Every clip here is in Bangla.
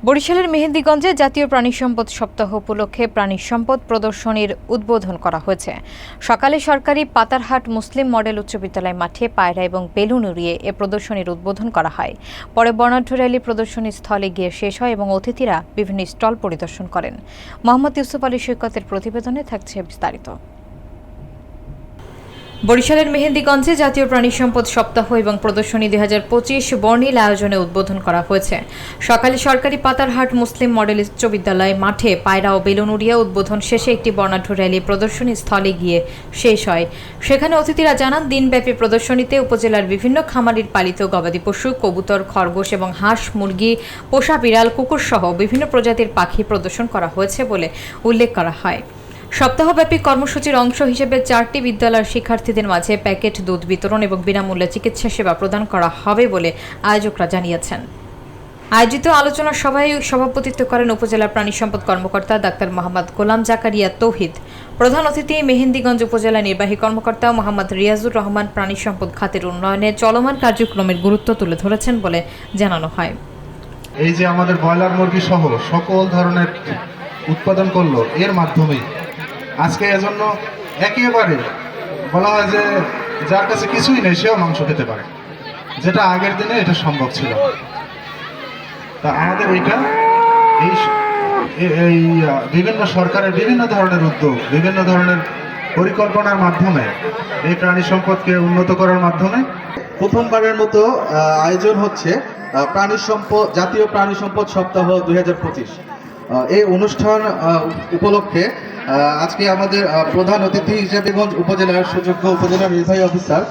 বরিশালের মেহেন্দিগঞ্জে জাতীয় প্রাণী সম্পদ সপ্তাহ উপলক্ষে প্রাণী সম্পদ প্রদর্শনীর উদ্বোধন করা হয়েছে। সকালে সরকারি পাতারহাট মুসলিম মডেল উচ্চ বিদ্যালয় মাঠে পায়রা এবং বেলুন উড়িয়ে এ প্রদর্শনীর উদ্বোধন করা হয়। পরে বর্ণাঢ্য র্যালি প্রদর্শনী স্থলে গিয়ে শেষ হয় এবং অতিথিরা বিভিন্ন স্টল পরিদর্শন করেন। মোহাম্মদ ইউসুফ আলী সৈকতের প্রতিবেদনে থাকছে বিস্তারিত। বরিশালের মেহেন্দিগঞ্জে জাতীয় প্রাণী সম্পদ সপ্তাহ এবং প্রদর্শনী 2025 বর্ণিল আয়োজনে উদ্বোধন করা হয়েছে। সকালে সরকারি পাতারহাট মুসলিম মডেল উচ্চ বিদ্যালয় মাঠে পায়রা ও বেলুন উড়িয়ে উদ্বোধন শেষে একটি বর্ণাঢ্য র্যালি প্রদর্শনী স্থলে গিয়ে শেষ হয়। সেখানে অতিথিরা জানান, দিনব্যাপী প্রদর্শনীতে উপজেলার বিভিন্ন খামারির পালিত গবাদি পশু, কবুতর, খরগোশ এবং হাঁস, মুরগি, পোষা বিড়াল, কুকুর সহ বিভিন্ন প্রজাতির পাখি প্রদর্শন করা হয়েছে বলে উল্লেখ করা হয়। সপ্তাহব্যাপী কর্মসূচির অংশ হিসেবে 4টি বিদ্যালয়ের শিক্ষার্থীদের মাঝে প্যাকেট দুধ বিতরণ এবং বিনামূল্যে চিকিৎসা সেবা প্রদান করা হবে বলে আয়োজকরা জানিয়েছেন। আয়োজিত আলোচনা সভায় সভাপতিত্ব করেন উপজেলা প্রাণী সম্পদ কর্মকর্তা ডাক্তার মোহাম্মদ গোলাম জাকারিয়া তৌহিদ। প্রধান অতিথি মেহেন্দিগঞ্জ উপজেলা নির্বাহী কর্মকর্তা মোহাম্মদ রিয়াজুর রহমান প্রাণী সম্পদ খাতের উন্নয়নে চলমান কার্যক্রমের গুরুত্ব তুলে ধরেছেন বলে জানানো হয়। এই যে আমাদের ব্রয়লার মুরগি সহ সকল ধরনের উৎপাদন করলো, এর মাধ্যমেই আজকে এজন্য একেবারে বলা হয় যে যার কাছে কিছুই নেই সেও মাংস খেতে পারে, যেটা আগের দিনে এটা সম্ভব ছিল। তা আমাদের এইটা এই বিভিন্ন সরকারের বিভিন্ন ধরনের উদ্যোগ, বিভিন্ন ধরনের পরিকল্পনার মাধ্যমে এই প্রাণী সম্পদকে উন্নত করার মাধ্যমে প্রথমবারের মতো আয়োজন হচ্ছে জাতীয় প্রাণী সম্পদ সপ্তাহ 2025। এই অনুষ্ঠান উপলক্ষে আজকে আমাদের প্রধান অতিথি হিসেবে উপজেলার সুযোগ্য উপজেলা নির্বাহী অফিসার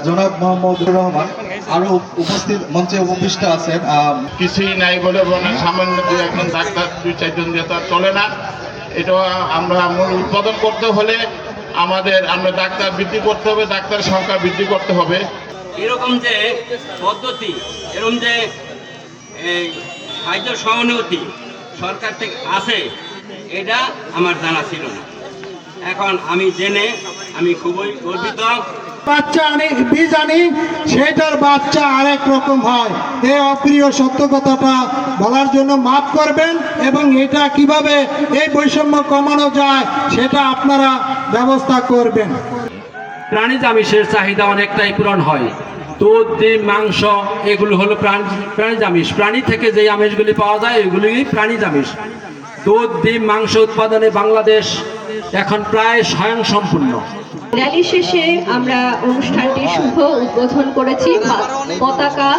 জনাব মোহাম্মদ রহমান আরো মঞ্চে উপবিষ্ট আছেন। কিছুই নাই বলে সামান্য দুই একজন ডাক্তার, 2-4 জন দিয়ে তো চলে না। এটা আমরা মূল উৎপাদন করতে হলে আমরা ডাক্তার বৃদ্ধি করতে হবে, ডাক্তার সংখ্যা বৃদ্ধি করতে হবে। এরকম যে পদ্ধতি, এরকম যে সাহায্য সহানুভূতি সরকার থেকে আছে, এটা আমার জানা ছিল না। এখন আমি জেনে আমি খুবই গর্বিত। বাচ্চা বীজ আনি সেটার বাচ্চা আরেক রকম হয়। এই অপ্রিয় সত্য কথাটা বলার জন্য মাফ করবেন এবং এটা কিভাবে এই বৈষম্য কমানো যায় সেটা আপনারা ব্যবস্থা করবেন। প্রাণীজ আমিষের চাহিদা অনেকটাই পূরণ হয়। দুধ, ডিম, মাংস এগুলো হলো প্রাণীজ আমিষ। প্রাণী থেকে যে আমিষগুলি পাওয়া যায় এগুলি প্রাণীজ আমিষ। দুধ, ডিম, মাংস উৎপাদনে বাংলাদেশ এখন প্রায় স্বয়ংসম্পূর্ণ। র্যালি শেষে আমরা অনুষ্ঠানটি শুভ উদ্বোধন করেছি পতাকা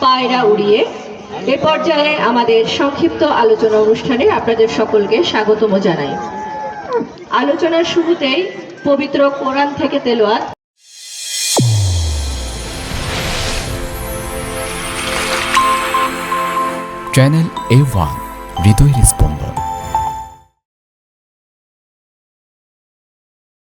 পায়রা উড়িয়ে। এ পর্যায়ে আমাদের সংক্ষিপ্ত আলোচনা অনুষ্ঠানে আপনাদের সকলকে স্বাগতম জানাই। আলোচনার শুরুতেই পবিত্র কোরআন থেকে তেলাওয়াত। চ্যানেল A1 হৃদয় রেসপন্স।